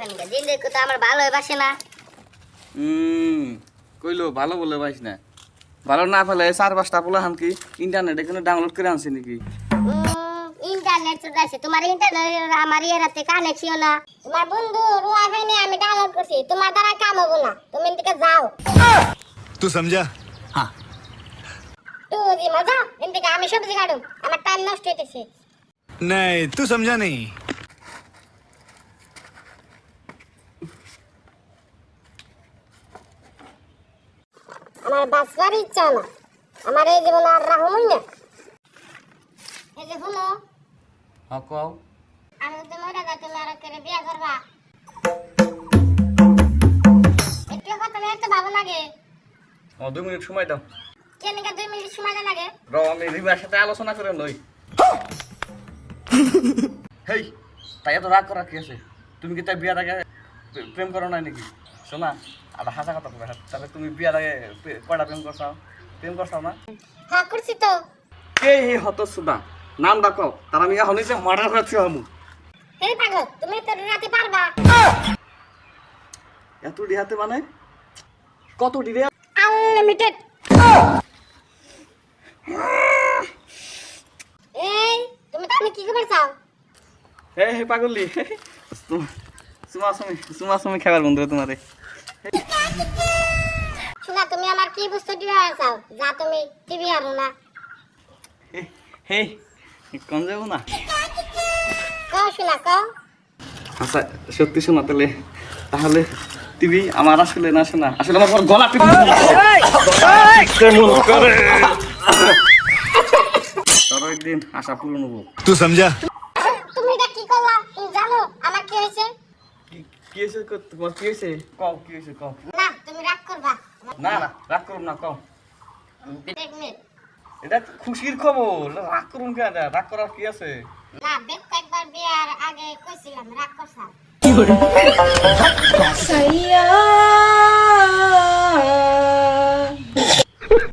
কেন দিন দেখো তো আমার ভালো বাসে না। কইলো ভালো বলে পাইস না, ভালো না ফেলে 4-5টা পোলা হান কি ইন্টারনেটে কোনো ডাউনলোড করে আনছে নাকি? ইন্টারনেট চলছে তোমার ইন্টারনেট আমার এরাতে কানেকশন না। তোমার বন্ধু রুয়া খাইনি আমি ডাউনলোড করছি, তোমার দ্বারা কাম হবে না, তুমি এদিকে যাও। तू समझा? हाँ। তুই মজা এদিকে আমি সবজি কাটুম, আমার টাইম নষ্ট হইতেছে। नहीं तू समझा नहीं। আমার বাঁচবার ইচ্ছা না, আমার এই জীবন আর রাখুই না। এই যে শুনো, হ্যাঁ কও। আমি তো মরে যাই, তুমি আর করে বিয়ে করবা? একটু কথা এত ভালো লাগে। 2 মিনিট সময় দাও। কেন 2 মিনিট সময় লাগে? আমি রিবার সাথে আলোচনা করে নই। হেই, তাই এত রাগ করা কি আছে? তুমি কি তাই বিয়ার আগে প্রেম করো নাই নাকি? শোনা, আর হাসা কথা বলে, তাহলে তুমি বিয়ার আগে কয়টা প্রেম করছাও না? হ্যাঁ করছি তো। কে হে হতসুদা, নাম ডাকো, তার আমি এখন যে মার্ডার করছি আমি। এই পাগল, তুমি তো রাতে পারবা? এত ডিহাতে মানে কত ডিরে? আনলিমিটেড। এই তুমি তাহলে কি করবে চাও? হে হে পাগলি, সুমা সুমি খাবার বন্ধু তোমারে। শোনা, তুমি আমার কি বুঝতে দিবা চাও? যা তুমি টিভি আনো না। হে কম যাবো না? কও শোনা, কও। আচ্ছা সত্যি শোনা, তাহলে টিভি আমার আসলে না শোনা, আসলে আমার গলা টিভি তারও একদিন আশা পূরণ হবো। तू समझा? তুমি এটা কি করলা? তুমি জানো আমার কি হয়েছে? কি হয়েছে তোমার? কি হয়েছে কও, কি হয়েছে কও। না তুমি রাগ করবা। না না রাগ করুন না, কও। এক মিনিট। এটা খুশির খবর, রাগ করুন কেন? রাগ করার কি আছে? না বেশ একবার বিয়ার আগে কইছিলাম রাগ করছাম। সাইয়া